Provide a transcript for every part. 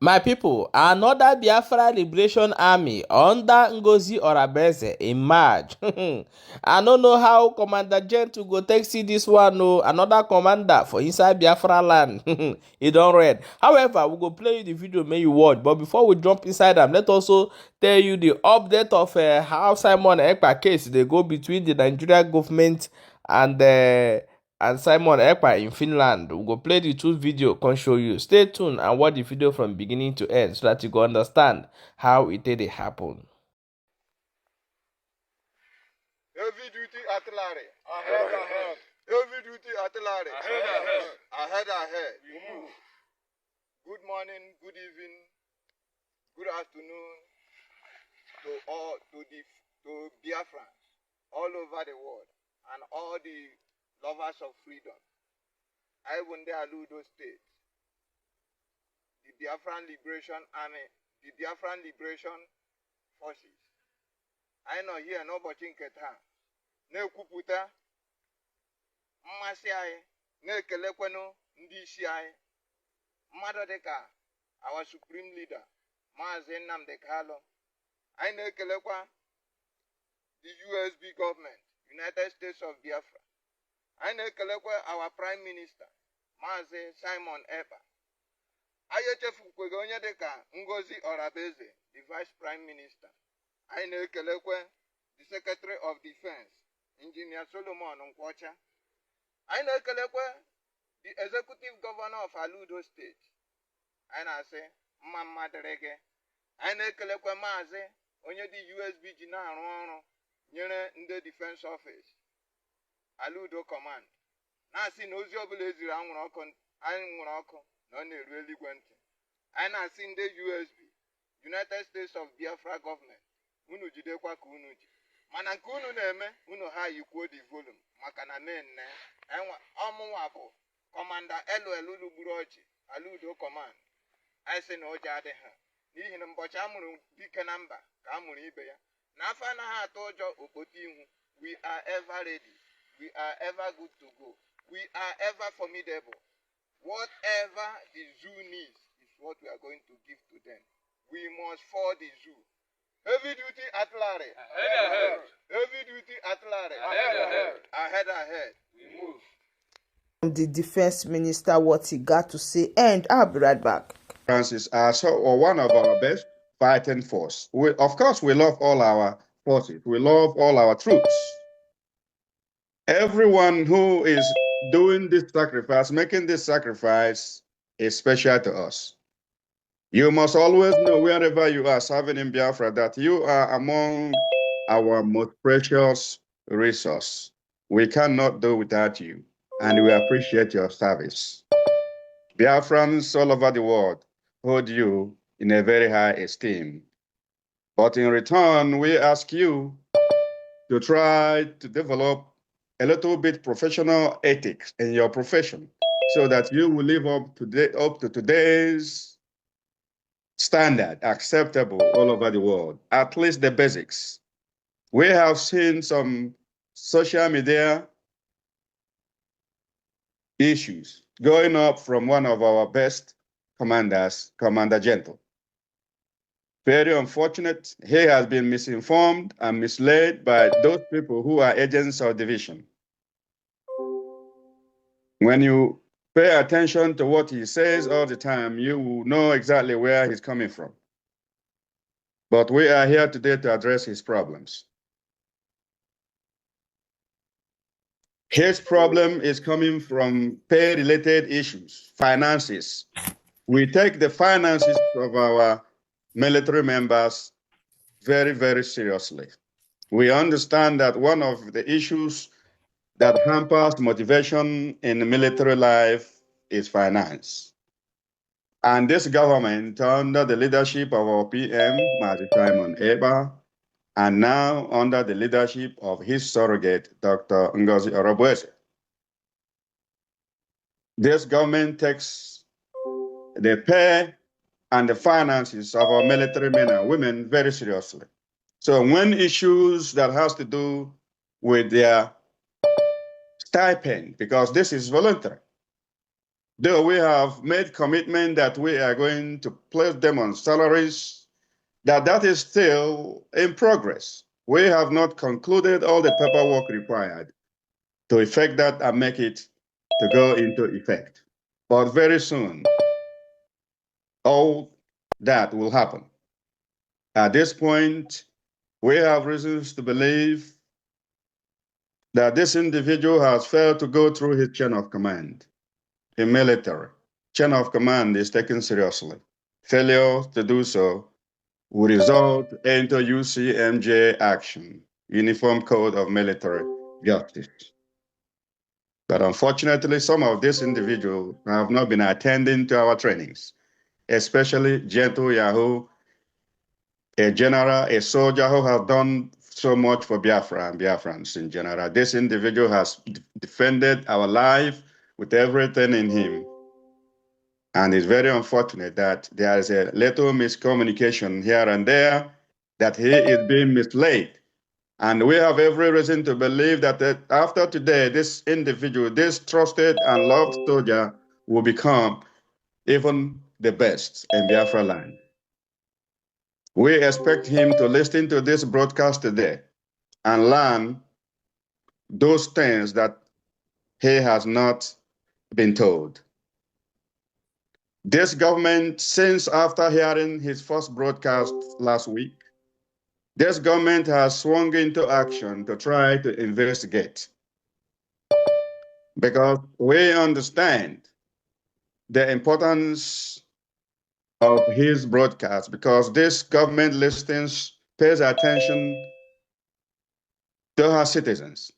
My people, another Biafra Liberation Army under Ngozi Orabeze emerge. I don't know how Commander Gentle go take see this one. No, another commander for inside Biafra land. He don't read. However, we go play you the video, may you watch. But before we jump inside them, let's also tell you the update of how Simon Ekpa case they go between the Nigerian government and Simon Ekpa in Finland. We go play the two video, can show you. Stay tuned and watch the video from beginning to end so that you go understand how it did happen. Heavy duty artillery. Ahead, ahead. Heavy duty artillery. Ahead, ahead. Ahead, ahead. We move. Good morning, good evening, good afternoon to all to Biafrans all over the world and all the lovers of freedom. I won the Aludo State, the Biafran Liberation Army, the Biafran Liberation Forces. I know here nobody can get na-ekwupụta mmasị anyị na-ekelekwenu ndị isi anyị mmadụ dịka our supreme leader Maazị Nnamdi Kanu. Anyị na-ekelekwa the USB government, United States of Biafra. Anyị na-ekelekwa our prime minister Maazị Simon Ekpa. Anyị echefukweghị onye dịka Ngozi Orabeze, the vice prime minister. Anyị na-ekelekwa the secretary of defense Engineer Solomon Nkwocha. Anyị na-ekelekwa the executive governor of Aludo State. Anyị na-asị mma dịrị gị. Anyị na-ekelekwa maazị onye dị USB ji na-arụ ọrụ nyere ndị defense office Aludo command. Na-asị na ozi ọbụla eziri anyị nwụrụ ọkụ na ọ na-eru eluigwe ntị. Anyị na-asị ndị USB, United States of Biafra government, unu jidekwa ka unu ji. Mana nke unu na-eme, unu ha yikwuo the volume maka na nne ọmụnwa bụ Commander Elu gburu ọchị Aludo command. Anyị sị na ụjọ adịghị n'ihi na mbọchị amụrụ dike na mba ka amụrụ ibe ya. N'afọ anaghị atụ ụjọ okpoti ihu. We are ever ready. We are ever good to go. We are ever formidable. Whatever the zoo needs is what we are going to give to them. We must fall the zoo. Heavy duty artillery. Ahead, ahead. Heavy duty artillery. Ahead, ahead. Ahead, ahead. We move. The defense minister what he got to say, and I'll be right back. Francis are one of our best fighting force. Of course, we love all our forces. We love all our troops. Everyone who is doing this sacrifice, making this sacrifice, is special to us. You must always know wherever you are serving in Biafra that you are among our most precious resource. We cannot do without you, and we appreciate your service. Biafrans all over the world hold you in a very high esteem. But in return, we ask you to try to develop a little bit professional ethics in your profession so that you will live up to today's standard, acceptable all over the world, at least the basics. We have seen some social media issues going up from one of our best commanders, Commander Gentle. Very unfortunate. He has been misinformed and misled by those people who are agents of division. When you pay attention to what he says all the time, you will know exactly where he's coming from. But we are here today to address his problems. His problem is coming from pay-related issues, finances. We take the finances of our military members very, very seriously. We understand that one of the issues that hampers motivation in military life is finance. And this government, under the leadership of our PM, Maazị Simon Ekpa, and now under the leadership of his surrogate, Dr. Ngozi Orabeze, this government takes the pay and the finances of our military men and women very seriously. So when issues that has to do with their stipend, because this is voluntary, though we have made commitment that we are going to place them on salaries, that is still in progress. We have not concluded all the paperwork required to effect that and make it to go into effect. But very soon, all that will happen. At this point, we have reasons to believe that this individual has failed to go through his chain of command in military. Chain of command is taken seriously. Failure to do so will result into UCMJ action, Uniform Code of Military Justice. But unfortunately, some of these individuals have not been attending to our trainings, especially Gentle Yahoo, a general, a soldier who has done so much for Biafra and Biafrans in general. This individual has defended our life with everything in him. And it's very unfortunate that there is a little miscommunication here and there, that he is being misled. And we have every reason to believe that after today, this individual, this trusted and loved soldier, will become even the best in Biafra land. We expect him to listen to this broadcast today and learn those things that he has not been told. This government, since after hearing his first broadcast last week, this government has swung into action to try to investigate, because we understand the importance of his broadcast, because this government listens, pays attention to her citizens,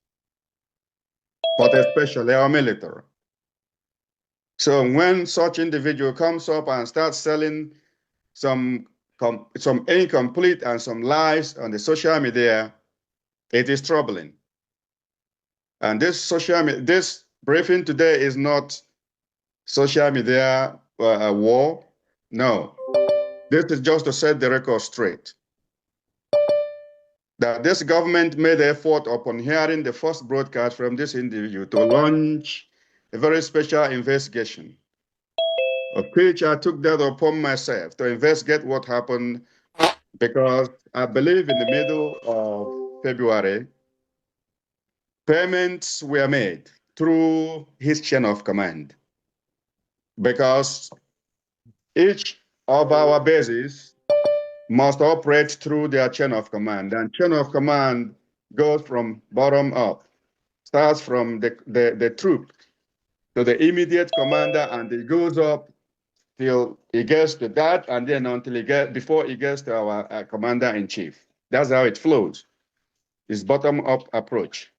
but especially our military. So when such individual comes up and starts selling some incomplete and some lies on the social media, it is troubling. And this briefing today is not social media war. No, this is just to set the record straight. That this government made effort upon hearing the first broadcast from this individual to launch a very special investigation, of which I took that upon myself to investigate what happened, because I believe in the middle of February, payments were made through his chain of command, because each of our bases must operate through their chain of command, and chain of command goes from bottom up, starts from the troop to the immediate commander, and it goes up till it gets to that, and then before it gets to our commander in chief. That's how it flows. It's bottom up approach.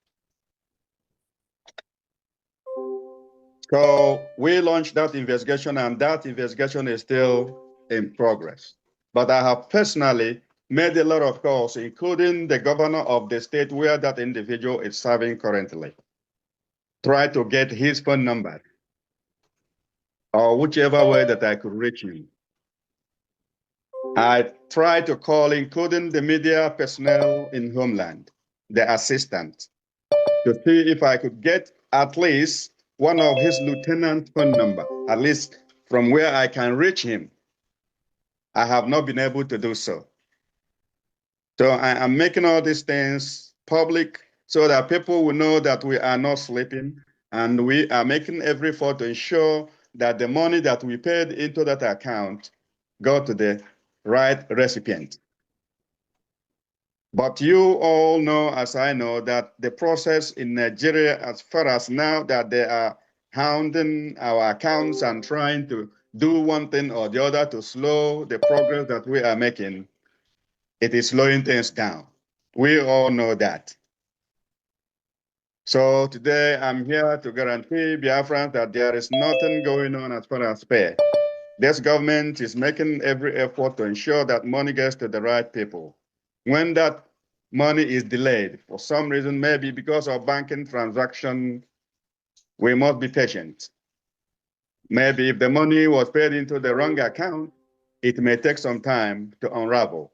So we launched that investigation, and that investigation is still in progress. But I have personally made a lot of calls, including the governor of the state where that individual is serving currently. Try to get his phone number, or whichever way that I could reach him. I tried to call, including the media personnel in Homeland, the assistant, to see if I could get at least one of his lieutenant's phone number, at least from where I can reach him. I have not been able to do so. So I am making all these things public so that people will know that we are not sleeping, and we are making every effort to ensure that the money that we paid into that account go to the right recipient. But you all know, as I know, that the process in Nigeria, as far as now that they are hounding our accounts and trying to do one thing or the other to slow the progress that we are making, it is slowing things down. We all know that. So today I'm here to guarantee Biafrans that there is nothing going on as far as pay. This government is making every effort to ensure that money gets to the right people. When that money is delayed for some reason, maybe because of banking transaction, we must be patient. Maybe if the money was paid into the wrong account, it may take some time to unravel.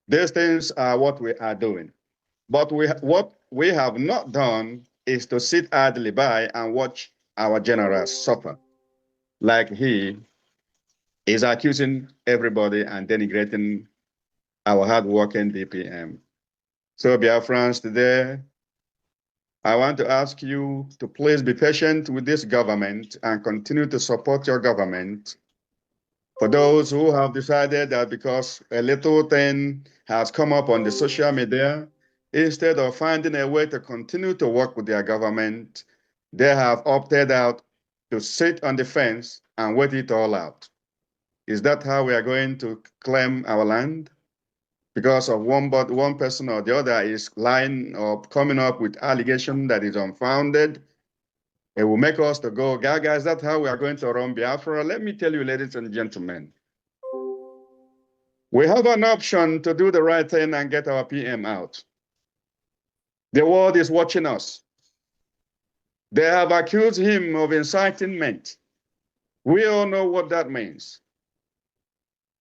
These things are what we are doing. But what we have not done is to sit idly by and watch our generals suffer, like he is accusing everybody and denigrating our hard-working DPM. So, Biafrans, today, I want to ask you to please be patient with this government and continue to support your government. For those who have decided that because a little thing has come up on the social media, instead of finding a way to continue to work with their government, they have opted out to sit on the fence and wait it all out. Is that how we are going to claim our land? Because of one person or the other is lying or coming up with allegation that is unfounded, it will make us to go, Gaga, is that how we are going to run Biafra? Let me tell you, ladies and gentlemen, we have an option to do the right thing and get our PM out. The world is watching us. They have accused him of incitement. We all know what that means.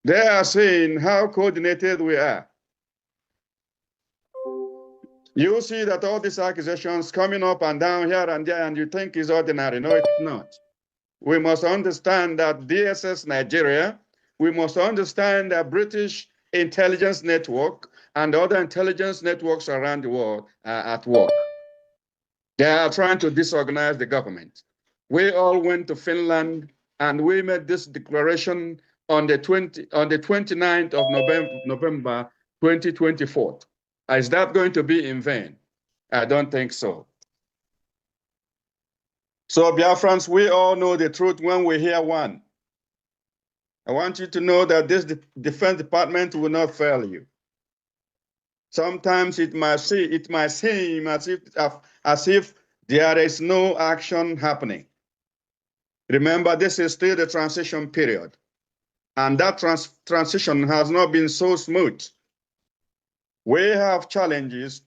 They are saying how coordinated we are. You see that all these accusations coming up and down here and there, and you think it's ordinary. No, it's not. We must understand that DSS Nigeria, we must understand that British intelligence network and other intelligence networks around the world are at work. They are trying to disorganize the government. We all went to Finland and we made this declaration on the 29th of November 2024. Is that going to be in vain? I don't think so. So, Biafrans, we all know the truth when we hear one. I want you to know that this Defense Department will not fail you. Sometimes it might seem as if there is no action happening. Remember, this is still the transition period, and that transition has not been so smooth. We have challenges,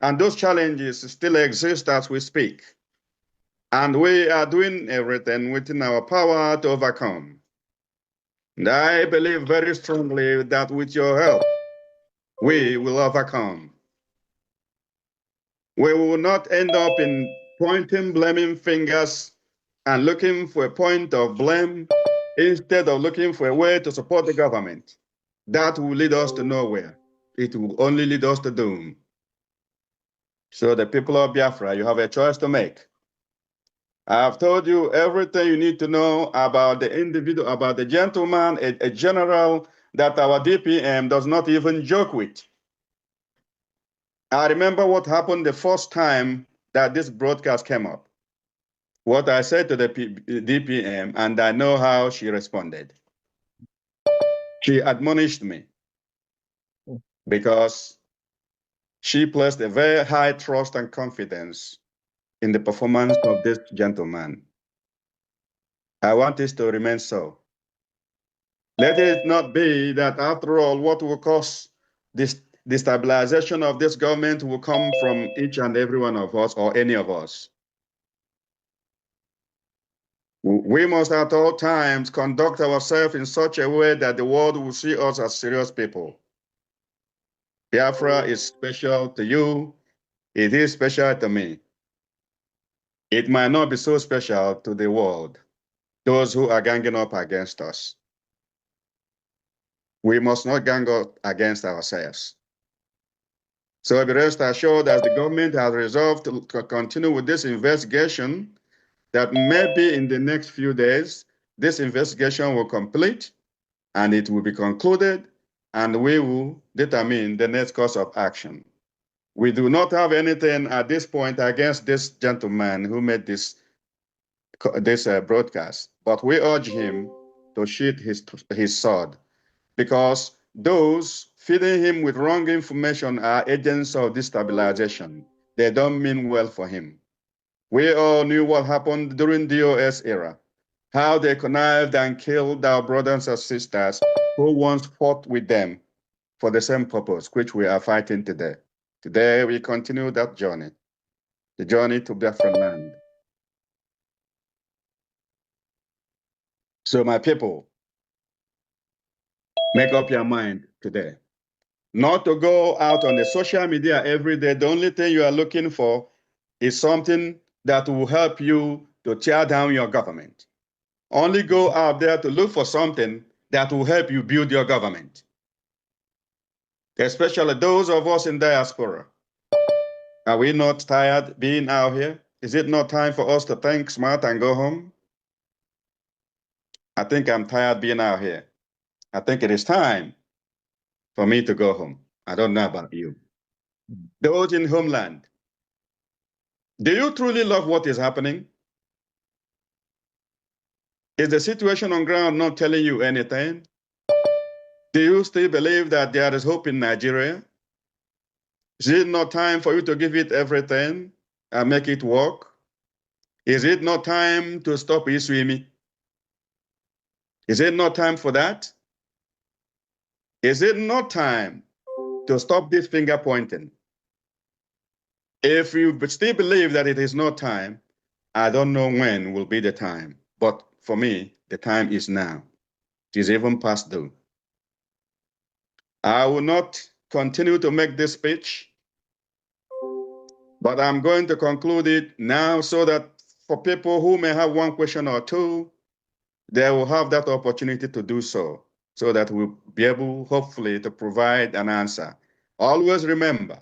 and those challenges still exist as we speak. And we are doing everything within our power to overcome. And I believe very strongly that with your help, we will overcome. We will not end up in pointing, blaming fingers and looking for a point of blame instead of looking for a way to support the government. That will lead us to nowhere. It will only lead us to doom. So the people of Biafra, you have a choice to make. I have told you everything you need to know about the individual, about the gentleman, a general that our DPM does not even joke with. I remember what happened the first time that this broadcast came up. What I said to the DPM, and I know how she responded. She admonished me because she placed a very high trust and confidence in the performance of this gentleman. I want this to remain so. Let it not be that after all, what will cause this destabilization of this government will come from each and every one of us or any of us. We must at all times conduct ourselves in such a way that the world will see us as serious people. Biafra is special to you. It is special to me. It might not be so special to the world, those who are ganging up against us. We must not gang up against ourselves. So be rest assured that the government has resolved to continue with this investigation, that maybe in the next few days, this investigation will complete and it will be concluded, and we will determine the next course of action. We do not have anything at this point against this gentleman who made this broadcast, but we urge him to sheath his sword, because those feeding him with wrong information are agents of destabilization. They don't mean well for him. We all knew what happened during the DOS era, how they connived and killed our brothers and sisters who once fought with them for the same purpose, which we are fighting today. Today, we continue that journey, the journey to Biafra land. So, my people, make up your mind today. Not to go out on the social media every day. The only thing you are looking for is something that will help you to tear down your government. Only go out there to look for something that will help you build your government. Especially those of us in diaspora. Are we not tired being out here? Is it not time for us to think smart and go home? I think I'm tired being out here. I think it is time for me to go home. I don't know about you. Those in homeland, do you truly love what is happening? Is the situation on ground not telling you anything? Do you still believe that there is hope in Nigeria? Is it not time for you to give it everything and make it work? Is it not time to stop Iswimi? Is it not time for that? Is it not time to stop this finger pointing? If you still believe that it is not time, I don't know when will be the time. But for me, the time is now. It is even past due. I will not continue to make this speech, but I'm going to conclude it now so that for people who may have one question or two, they will have that opportunity to do so that we'll be able, hopefully, to provide an answer. Always remember,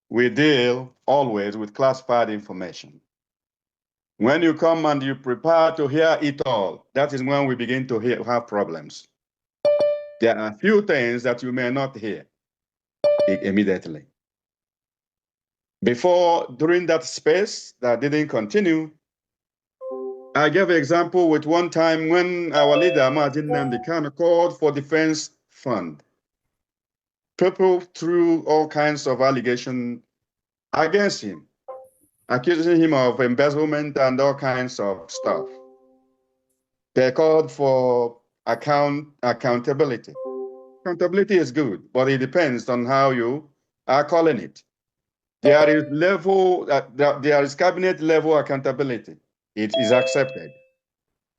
we deal always with classified information. When you come and you prepare to hear it all, that is when we begin to have problems. There are a few things that you may not hear immediately. During that space that didn't continue, I gave an example with one time when our leader, Martin Namdekano, called for defense fund. People threw all kinds of allegations against him, accusing him of embezzlement and all kinds of stuff. They called for accountability. Accountability is good, but it depends on how you are calling it. There is cabinet level accountability. It is accepted.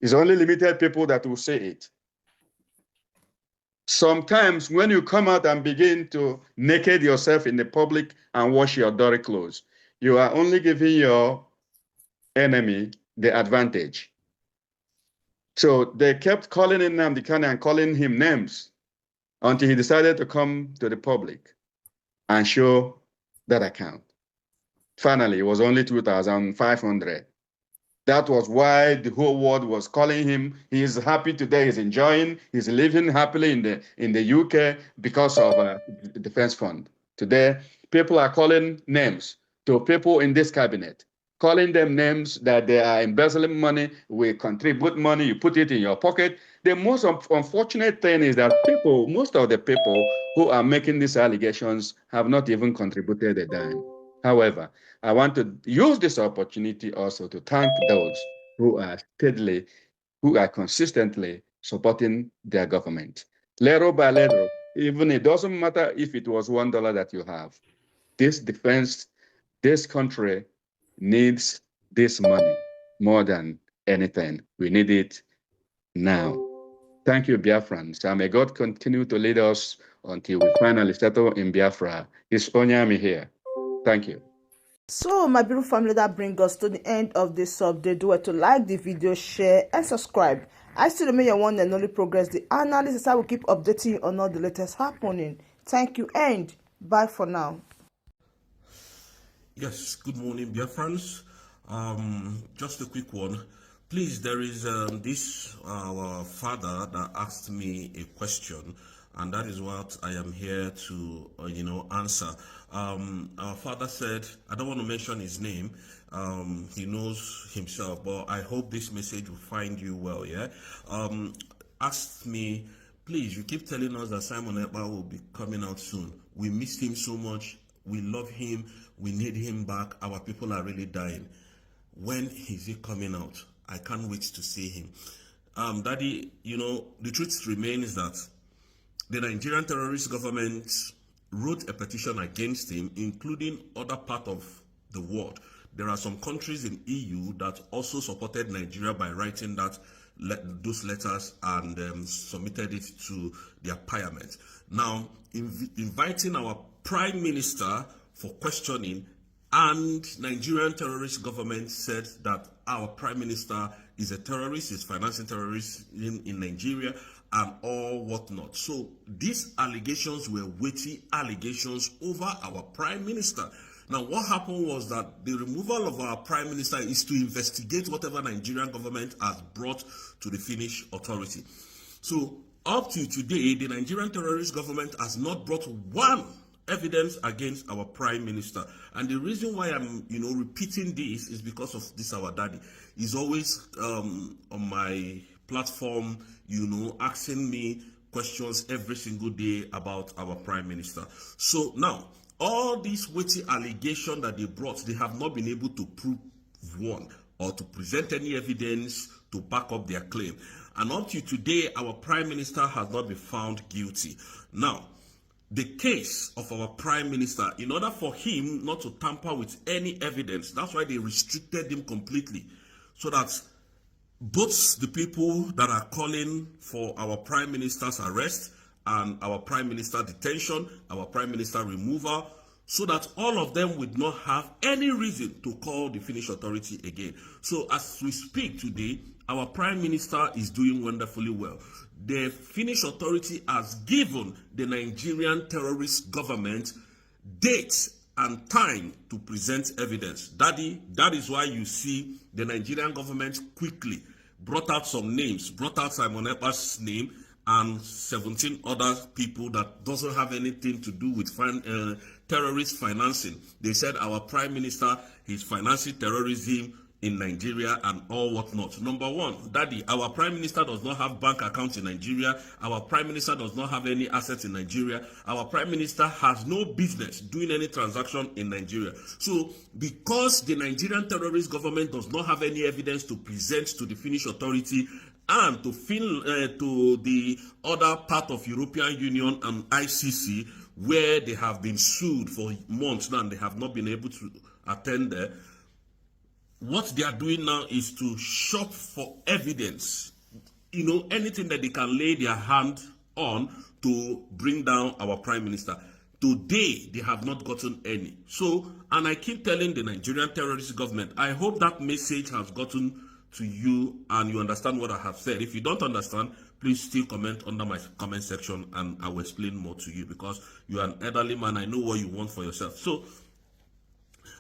It's only limited people that will say it. Sometimes when you come out and begin to naked yourself in the public and wash your dirty clothes, you are only giving your enemy the advantage. So they kept calling him Namdekano and calling him names until he decided to come to the public and show that account. Finally, it was only 2,500. That was why the whole world was calling him. He is happy today. He's enjoying. He's living happily in the UK because of the defense fund. Today, people are calling names to people in this cabinet, calling them names that they are embezzling money. We contribute money. You put it in your pocket. The most unfortunate thing is that most of the people who are making these allegations have not even contributed a dime. However, I want to use this opportunity also to thank those who are consistently supporting their government. Little by little, even it doesn't matter if it was $1 that you have. This country needs this money more than anything. We need it now. Thank you, Biafrans. And may God continue to lead us until we finally settle in Biafra. It's Onyami here. Thank you. So my beautiful family, that brings us to the end of this update. Do well to like the video, share and subscribe. I still remain your one and only Progress the analysis. I will keep updating you on all the latest happening. Thank you and bye for now. Yes, good morning, Biafrans. Just a quick one. Please, there is our father that asked me a question, and that is what I am here to answer. Our father said, I don't want to mention his name, he knows himself, but I hope this message will find you well. Asked me, please, you keep telling us that Simon Ekpa will be coming out soon. We miss him so much. We love him. We need him back. Our people are really dying. When is he coming out? I can't wait to see him. Daddy, the truth remains that the Nigerian terrorist government wrote a petition against him, including other parts of the world. There are some countries in EU that also supported Nigeria by writing those letters and submitted it to their parliament. Now, inviting our Prime Minister for questioning And Nigerian terrorist government said that our prime minister is a terrorist, is financing terrorists in Nigeria and all whatnot. So these allegations were weighty allegations over our prime minister. Now what happened was that the removal of our prime minister is to investigate whatever Nigerian government has brought to the Finnish authority. So up to today, the Nigerian terrorist government has not brought one evidence against our prime minister. And the reason why I'm repeating this is because of this our daddy. He's always on my platform, asking me questions every single day about our prime minister. So now all these weighty allegations that they brought, they have not been able to prove one or to present any evidence to back up their claim. And up to today, our prime minister has not been found guilty. Now, the case of our prime minister, in order for him not to tamper with any evidence, that's why they restricted him completely, so that both the people that are calling for our prime minister's arrest and our prime minister detention, our prime minister removal, so that all of them would not have any reason to call the Finnish authority again. So as we speak today, our prime minister is doing wonderfully well. The Finnish authority has given the Nigerian terrorist government dates and time to present evidence. Daddy, that is why you see the Nigerian government quickly brought out some names, brought out Simon Ekpa's name and 17 other people that doesn't have anything to do with terrorist financing. They said our prime minister is financing terrorism in Nigeria and all whatnot. Number one, Daddy, our prime minister does not have bank accounts in Nigeria. Our prime minister does not have any assets in Nigeria. Our prime minister has no business doing any transaction in Nigeria. So because the Nigerian terrorist government does not have any evidence to present to the Finnish authority and to the other part of European Union and ICC, where they have been sued for months now and they have not been able to attend there, what they are doing now is to shop for evidence, anything that they can lay their hand on to bring down our prime minister. Today, they have not gotten any. So, and I keep telling the Nigerian terrorist government, I hope that message has gotten to you and you understand what I have said. If you don't understand, please still comment under my comment section and I will explain more to you, because you are an elderly man. I know what you want for yourself. So,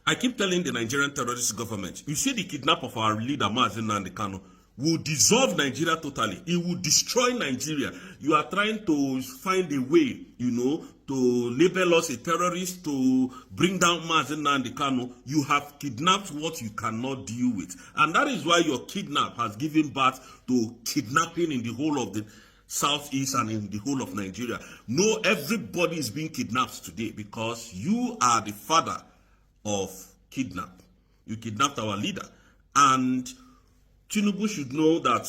I keep telling the Nigerian terrorist government, you see the kidnap of our leader, Mazi Nnamdi Kanu, will dissolve Nigeria totally. It will destroy Nigeria. You are trying to find a way, to label us a terrorist, to bring down Mazi Nnamdi Kanu. You have kidnapped what you cannot deal with. And that is why your kidnap has given birth to kidnapping in the whole of the Southeast and in the whole of Nigeria. No, everybody is being kidnapped today because you are the father of kidnap. You kidnapped our leader. And Tinubu should know that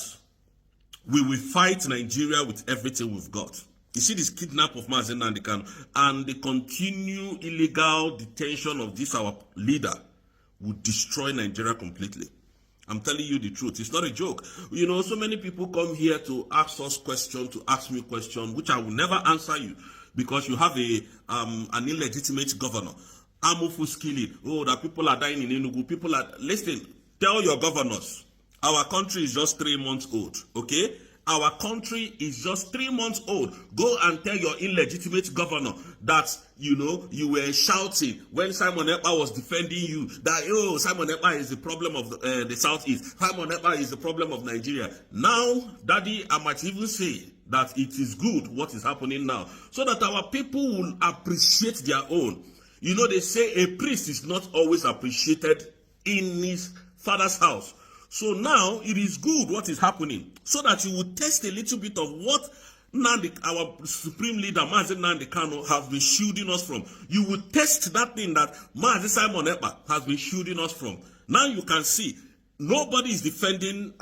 we will fight Nigeria with everything we've got. You see this kidnap of Mazi Nnamdi Kanu and the continued illegal detention of this our leader would destroy Nigeria completely. I'm telling you the truth. It's not a joke. So many people come here to ask us questions, to ask me questions, which I will never answer you because you have an illegitimate governor. Amufu killing. Oh, that people are dying in Enugu. People are, listen, tell your governors, our country is just 3 months old, okay? Our country is just 3 months old. Go and tell your illegitimate governor that, you were shouting when Simon Ekpa was defending you, that, Simon Ekpa is the problem of the Southeast. Simon Ekpa is the problem of Nigeria. Now, Daddy, I might even say that it is good what is happening now, so that our people will appreciate their own. They say a priest is not always appreciated in his father's house. So now it is good what is happening, so that you will test a little bit of what our supreme leader, Mazi Nnamdi Kanu, has been shielding us from. You will test that thing that Mazi Simon Ekpa has been shielding us from. Now you can see, nobody is defending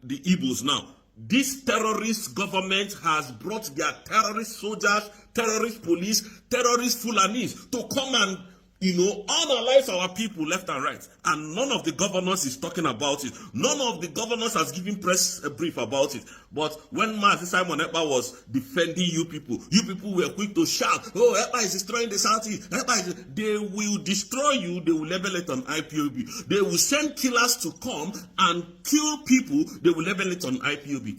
the Igbos now. This terrorist government has brought their terrorist soldiers, terrorist police, terrorist Fulanis to come and You know, analyze our people left and right. And none of the governors is talking about it. None of the governors has given press a brief about it. But when Mazi Simon Ekpa was defending you people were quick to shout, oh, Ekpa is destroying the Southeast. They will destroy you. They will label it on IPOB. They will send killers to come and kill people. They will label it on IPOB.